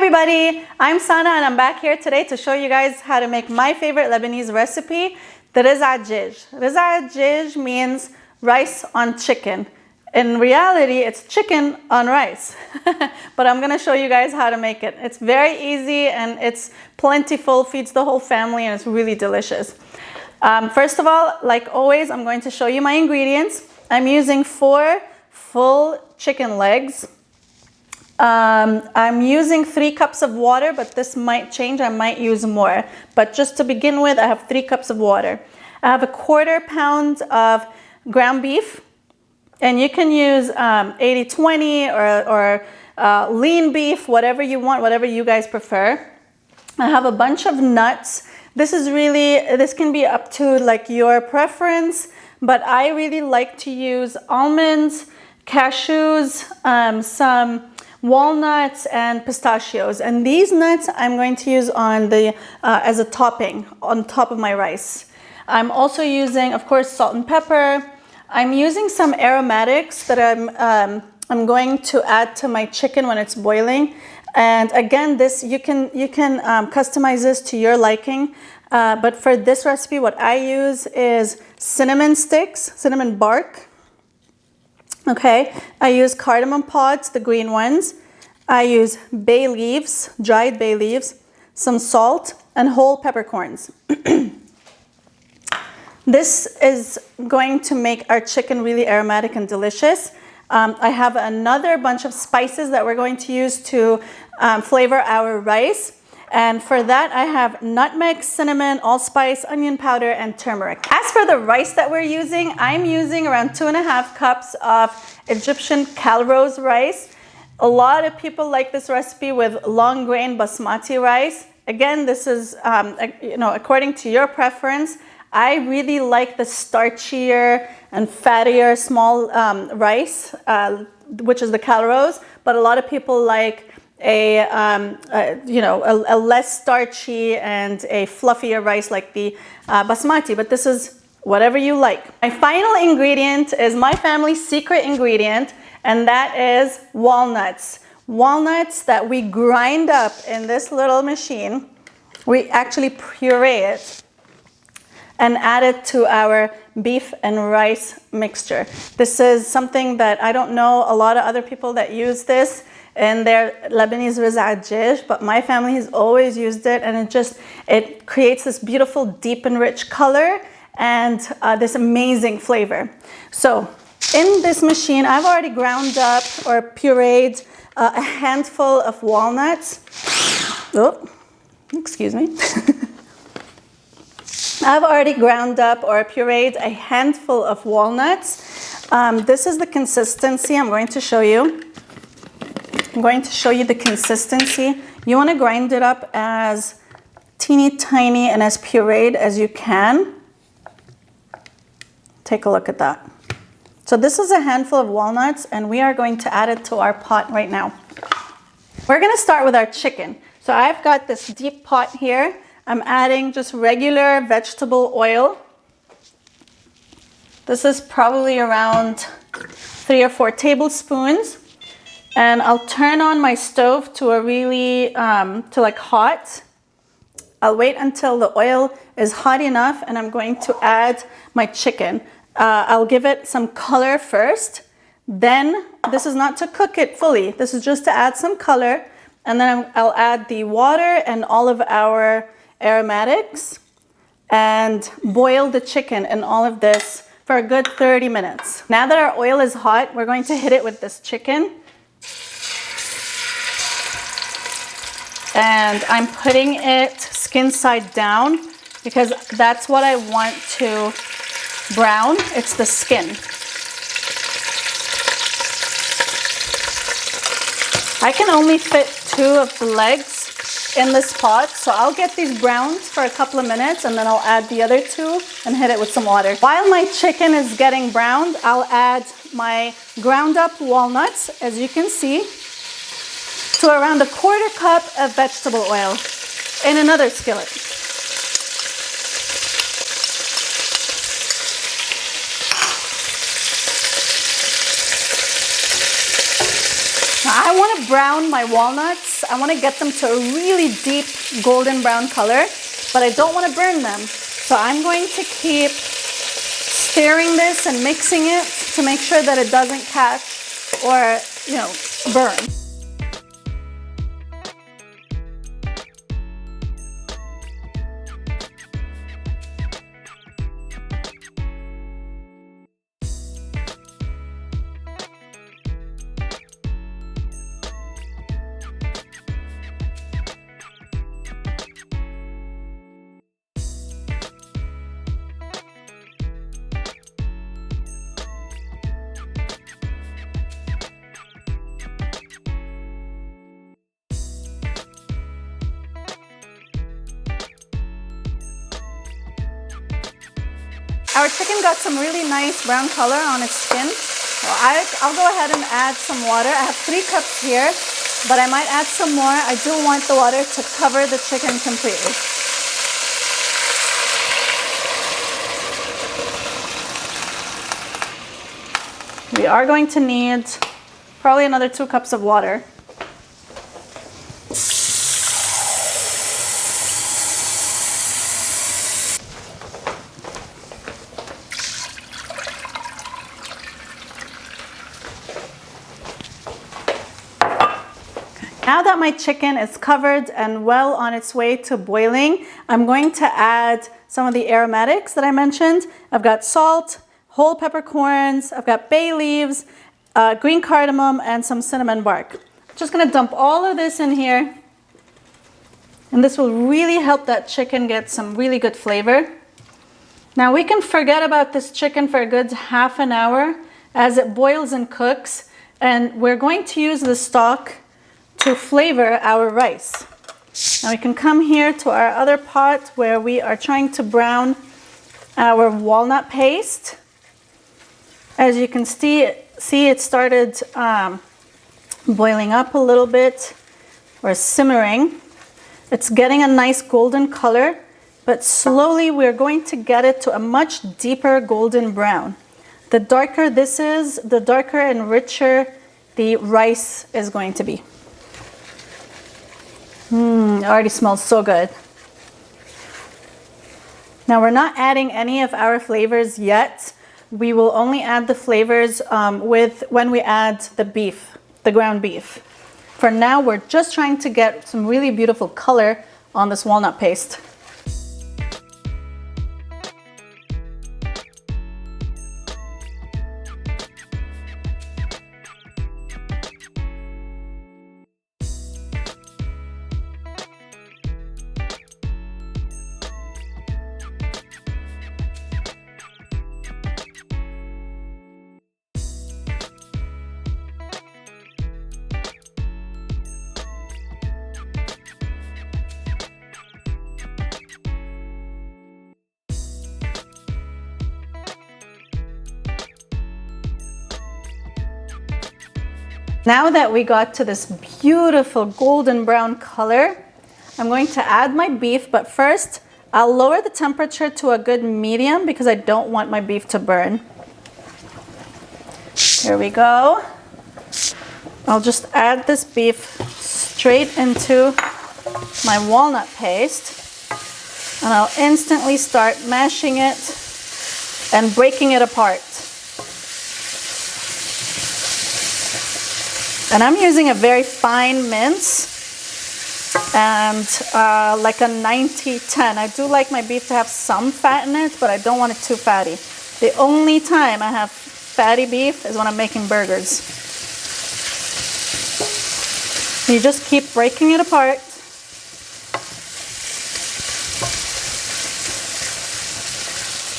everybody, I'm Sana and I'm back here today to show you guys how to make my favorite Lebanese recipe, the riza jij. Riza jij means rice on chicken. In reality, it's chicken on rice, but I'm gonna show you guys how to make it. It's very easy and it's plentiful, feeds the whole family, and it's really delicious. First of all, like always, I'm going to show you my ingredients. I'm using 4 full chicken legs. I'm using 3 cups of water, but this might change. I might use more. But just to begin with, I have 3 cups of water. I have a 1/4 pound of ground beef. And you can use 80-20 or lean beef, whatever you want, whatever you guys prefer. I have a bunch of nuts. This can be up to like your preference, but I really like to use almonds, cashews, some walnuts and pistachios, and these nuts I'm going to use on the as a topping on top of my rice. I'm also using, of course, salt and pepper. I'm using some aromatics that I'm going to add to my chicken when it's boiling. And again, this you can customize this to your liking. But for this recipe, what I use is cinnamon sticks, cinnamon bark. Okay, I use cardamom pods, the green ones. I use bay leaves, dried bay leaves, some salt, and whole peppercorns. This is going to make our chicken really aromatic and delicious. I have another bunch of spices that we're going to use to flavor our rice. And for that, I have nutmeg, cinnamon, allspice, onion powder, and turmeric. As for the rice that we're using, I'm using around 2.5 cups of Egyptian calrose rice. A lot of people like this recipe with long grain basmati rice. Again, this is according to your preference. I really like the starchier and fattier small rice, which is the calrose, but a lot of people like a less starchy and a fluffier rice like the basmati, but this is whatever you like. My final ingredient is my family's secret ingredient, and that is walnuts. Walnuts that we grind up in this little machine. We actually puree it and add it to our beef and rice mixture. This is something that I don't know a lot of other people that use this in their Lebanese riza jij, but my family has always used it, and it creates this beautiful, deep and rich color and this amazing flavor. So in this machine, I've already ground up or pureed a handful of walnuts. Oh, excuse me. I've already ground up or pureed a handful of walnuts. This is the consistency I'm going to show you. I'm going to show you the consistency. You want to grind it up as teeny tiny and as pureed as you can. Take a look at that. So this is a handful of walnuts, and we are going to add it to our pot right now. We're going to start with our chicken. So I've got this deep pot here. I'm adding just regular vegetable oil. This is probably around 3 or 4 tablespoons. And I'll turn on my stove to a really, hot. I'll wait until the oil is hot enough, and I'm going to add my chicken. I'll give it some color first. Then, this is not to cook it fully. This is just to add some color. And then I'll add the water and all of our aromatics and boil the chicken in all of this for a good 30 minutes. Now that our oil is hot, we're going to hit it with this chicken. And I'm putting it skin side down because that's what I want to brown. It's the skin. I can only fit 2 of the legs in this pot, so I'll get these browned for a couple of minutes, and then I'll add the other 2 and hit it with some water. While my chicken is getting browned, I'll add my ground up walnuts, as you can see, to around a 1/4 cup of vegetable oil in another skillet. I want to brown my walnuts I want to get them to a really deep golden brown color, but I don't want to burn them. So I'm going to keep stirring this and mixing it to make sure that it doesn't catch or, burn. Our chicken got some really nice brown color on its skin. Well, I'll go ahead and add some water. I have 3 cups here, but I might add some more. I do want the water to cover the chicken completely. We are going to need probably another 2 cups of water. Now that my chicken is covered and well on its way to boiling, I'm going to add some of the aromatics that I mentioned. I've got salt, whole peppercorns, I've got bay leaves, green cardamom, and some cinnamon bark. I'm just gonna dump all of this in here, and this will really help that chicken get some really good flavor. Now we can forget about this chicken for a good half an hour as it boils and cooks, and we're going to use the stock to flavor our rice. Now we can come here to our other pot where we are trying to brown our walnut paste. As you can see it started boiling up a little bit, or simmering. It's getting a nice golden color, but slowly we're going to get it to a much deeper golden brown. The darker this is, the darker and richer the rice is going to be. It already smells so good. Now we're not adding any of our flavors yet. We will only add the flavors when we add the beef, the ground beef. For now, we're just trying to get some really beautiful color on this walnut paste. Now that we got to this beautiful golden brown color, I'm going to add my beef, but first I'll lower the temperature to a good medium because I don't want my beef to burn. Here we go. I'll just add this beef straight into my walnut paste, and I'll instantly start mashing it and breaking it apart. And I'm using a very fine mince and like a 90-10. I do like my beef to have some fat in it, but I don't want it too fatty. The only time I have fatty beef is when I'm making burgers. You just keep breaking it apart.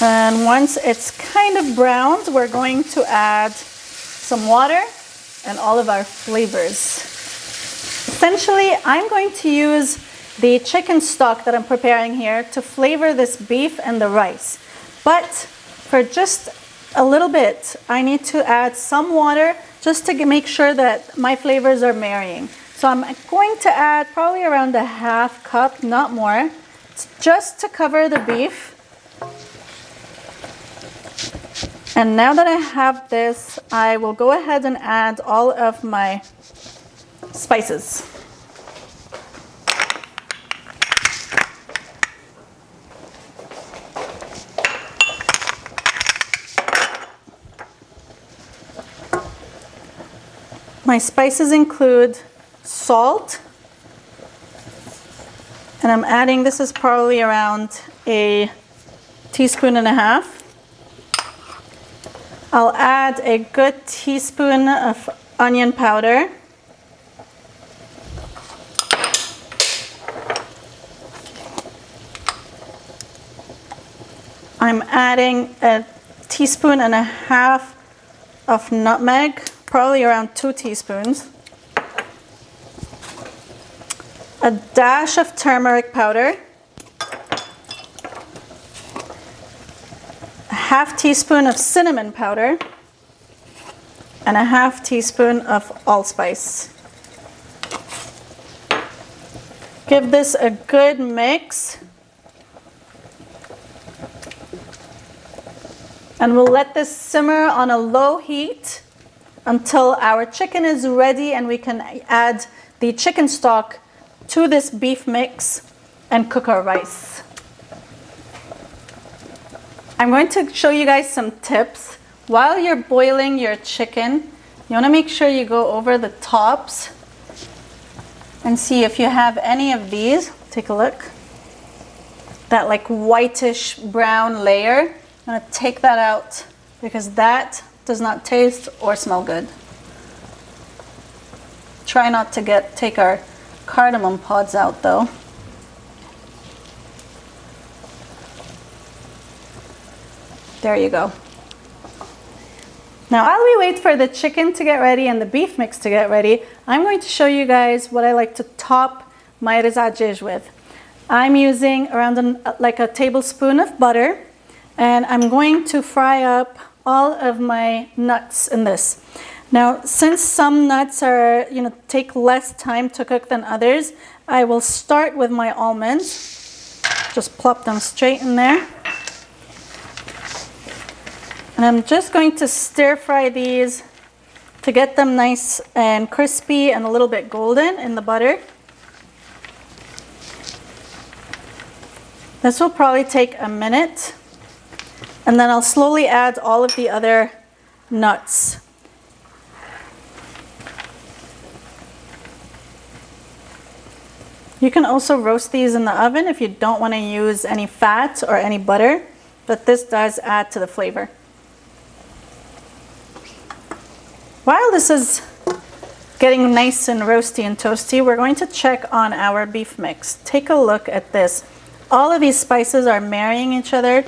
And once it's kind of browned, we're going to add some water and all of our flavors. Essentially, I'm going to use the chicken stock that I'm preparing here to flavor this beef and the rice. But for just a little bit, I need to add some water just to make sure that my flavors are marrying. So I'm going to add probably around a half cup, not more, just to cover the beef. And now that I have this, I will go ahead and add all of my spices. My spices include salt, and I'm adding, this is probably around a teaspoon and a half. I'll add a good teaspoon of onion powder. I'm adding a teaspoon and a half of nutmeg, probably around 2 teaspoons. A dash of turmeric powder. A half teaspoon of cinnamon powder. And a half teaspoon of allspice. Give this a good mix. And we'll let this simmer on a low heat until our chicken is ready and we can add the chicken stock to this beef mix and cook our rice. I'm going to show you guys some tips. While you're boiling your chicken, you want to make sure you go over the tops and see if you have any of these. Take a look. That like whitish brown layer. I'm going to take that out because that does not taste or smell good. Try not to take our cardamom pods out though. There you go. Now while we wait for the chicken to get ready and the beef mix to get ready, I'm going to show you guys what I like to top my risotto with. I'm using around like a tablespoon of butter. And I'm going to fry up all of my nuts in this. Now, since some nuts are, take less time to cook than others, I will start with my almonds. Just plop them straight in there. And I'm just going to stir fry these to get them nice and crispy and a little bit golden in the butter. This will probably take a minute. And then I'll slowly add all of the other nuts. You can also roast these in the oven if you don't want to use any fat or any butter, but this does add to the flavor. While this is getting nice and roasty and toasty, we're going to check on our beef mix. Take a look at this. All of these spices are marrying each other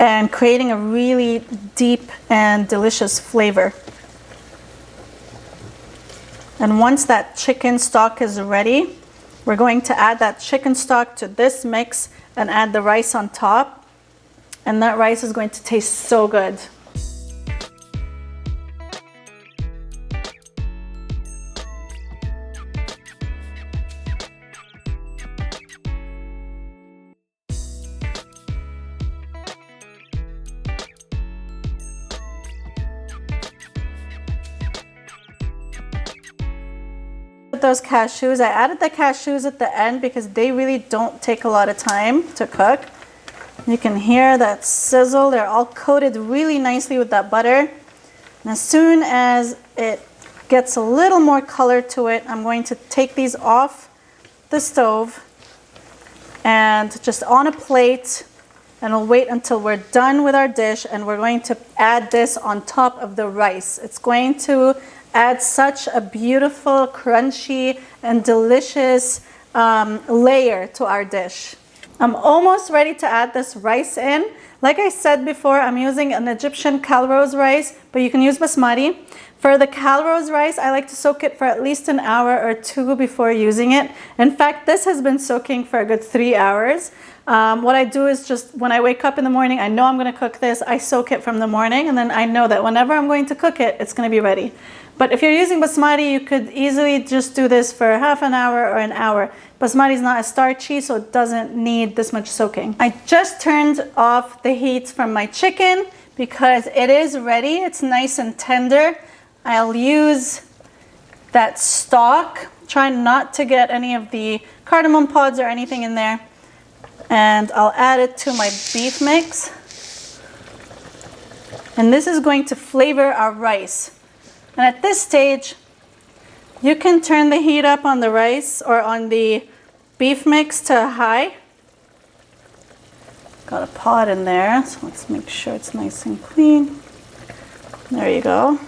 and creating a really deep and delicious flavor. And once that chicken stock is ready, we're going to add that chicken stock to this mix and add the rice on top. And that rice is going to taste so good. Those cashews, I added the cashews at the end because they really don't take a lot of time to cook. You can hear that sizzle. They're all coated really nicely with that butter. And as soon as it gets a little more color to it, I'm going to take these off the stove and just on a plate, and we'll wait until we're done with our dish, and we're going to add this on top of the rice. It's going to add such a beautiful, crunchy, and delicious layer to our dish. I'm almost ready to add this rice in. Like I said before, I'm using an Egyptian Calrose rice, but you can use basmati. For the Calrose rice, I like to soak it for at least an hour or two before using it. In fact, this has been soaking for a good 3 hours. What I do is just when I wake up in the morning, I know I'm going to cook this, I soak it from the morning, and then I know that whenever I'm going to cook it, it's going to be ready. But if you're using basmati, you could easily just do this for half an hour or an hour. Basmati is not as starchy, so it doesn't need this much soaking. I just turned off the heat from my chicken because it is ready. It's nice and tender. I'll use that stock. Try not to get any of the cardamom pods or anything in there. And I'll add it to my beef mix. And this is going to flavor our rice. And at this stage, you can turn the heat up on the rice or on the beef mix to high. Got a pot in there, so let's make sure it's nice and clean. There you go.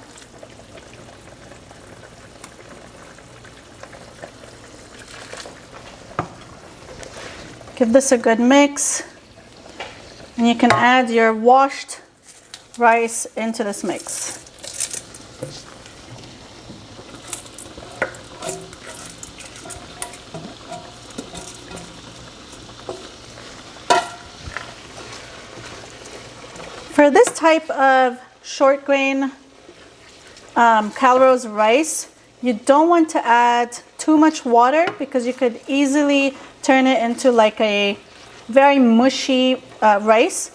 Give this a good mix, and you can add your washed rice into this mix. For this type of short grain Calrose rice, you don't want to add too much water because you could easily turn it into like a very mushy rice.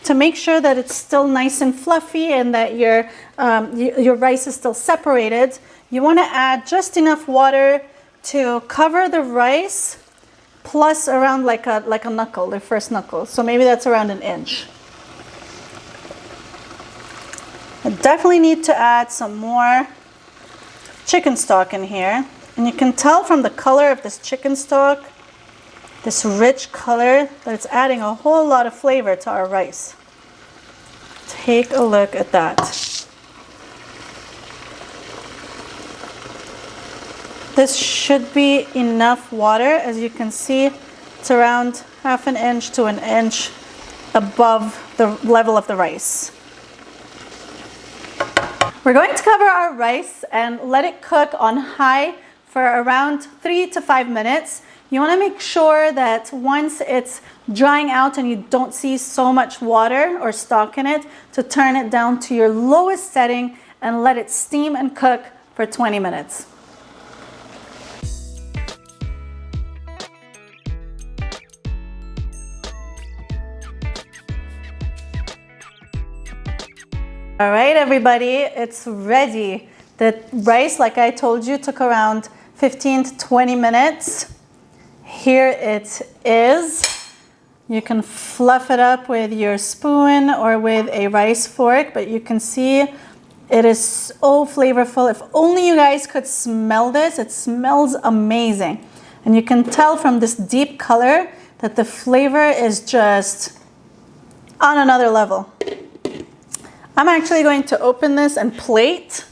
To make sure that it's still nice and fluffy and that your rice is still separated, you want to add just enough water to cover the rice plus around like a knuckle, the first knuckle. So maybe that's around an inch. I definitely need to add some more chicken stock in here. And you can tell from the color of this chicken stock, this rich color, that it's adding a whole lot of flavor to our rice. Take a look at that. This should be enough water. As you can see, it's around half an inch to an inch above the level of the rice. We're going to cover our rice and let it cook on high for around 3 to 5 minutes. You want to make sure that once it's drying out and you don't see so much water or stock in it, to turn it down to your lowest setting and let it steam and cook for 20 minutes. All right, everybody, it's ready. The rice, like I told you, took around 15 to 20 minutes. Here it is. You can fluff it up with your spoon or with a rice fork, but you can see it is so flavorful. If only you guys could smell this. It smells amazing. And you can tell from this deep color that the flavor is just on another level. I'm actually going to open this and plate.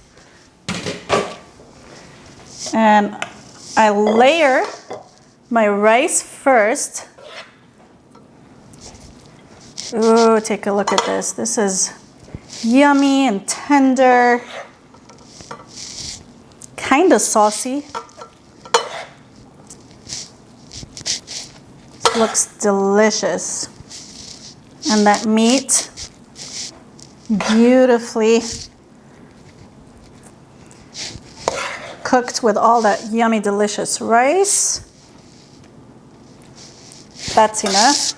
And I layer my rice first. Ooh, take a look at this. This is yummy and tender, kind of saucy. Looks delicious. And that meat, beautifully cooked with all that yummy, delicious rice. That's enough.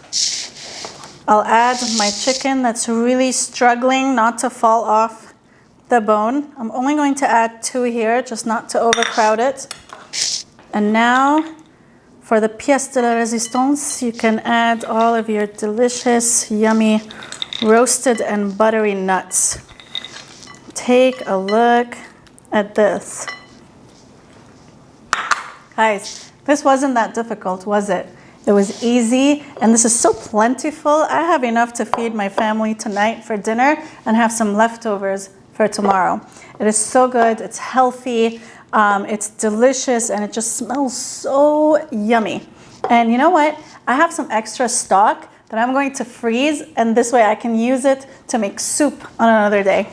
I'll add my chicken that's really struggling not to fall off the bone. I'm only going to add 2 here, just not to overcrowd it. And now for the pièce de la résistance, you can add all of your delicious, yummy, roasted and buttery nuts. Take a look at this. Guys, this wasn't that difficult, was it? It was easy, and this is so plentiful. I have enough to feed my family tonight for dinner and have some leftovers for tomorrow. It is so good, it's healthy, it's delicious, and it just smells so yummy. And you know what? I have some extra stock that I'm going to freeze, and this way I can use it to make soup on another day.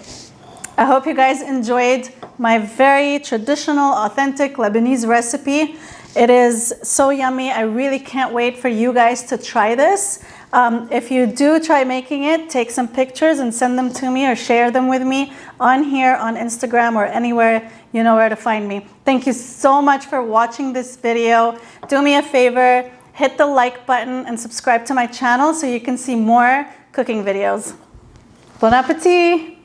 I hope you guys enjoyed my very traditional, authentic Lebanese recipe. It is so yummy. I really can't wait for you guys to try this. If you do try making it, take some pictures and send them to me or share them with me on here, on Instagram, or anywhere you know where to find me. Thank you so much for watching this video. Do me a favor, hit the like button and subscribe to my channel so you can see more cooking videos. Bon appétit!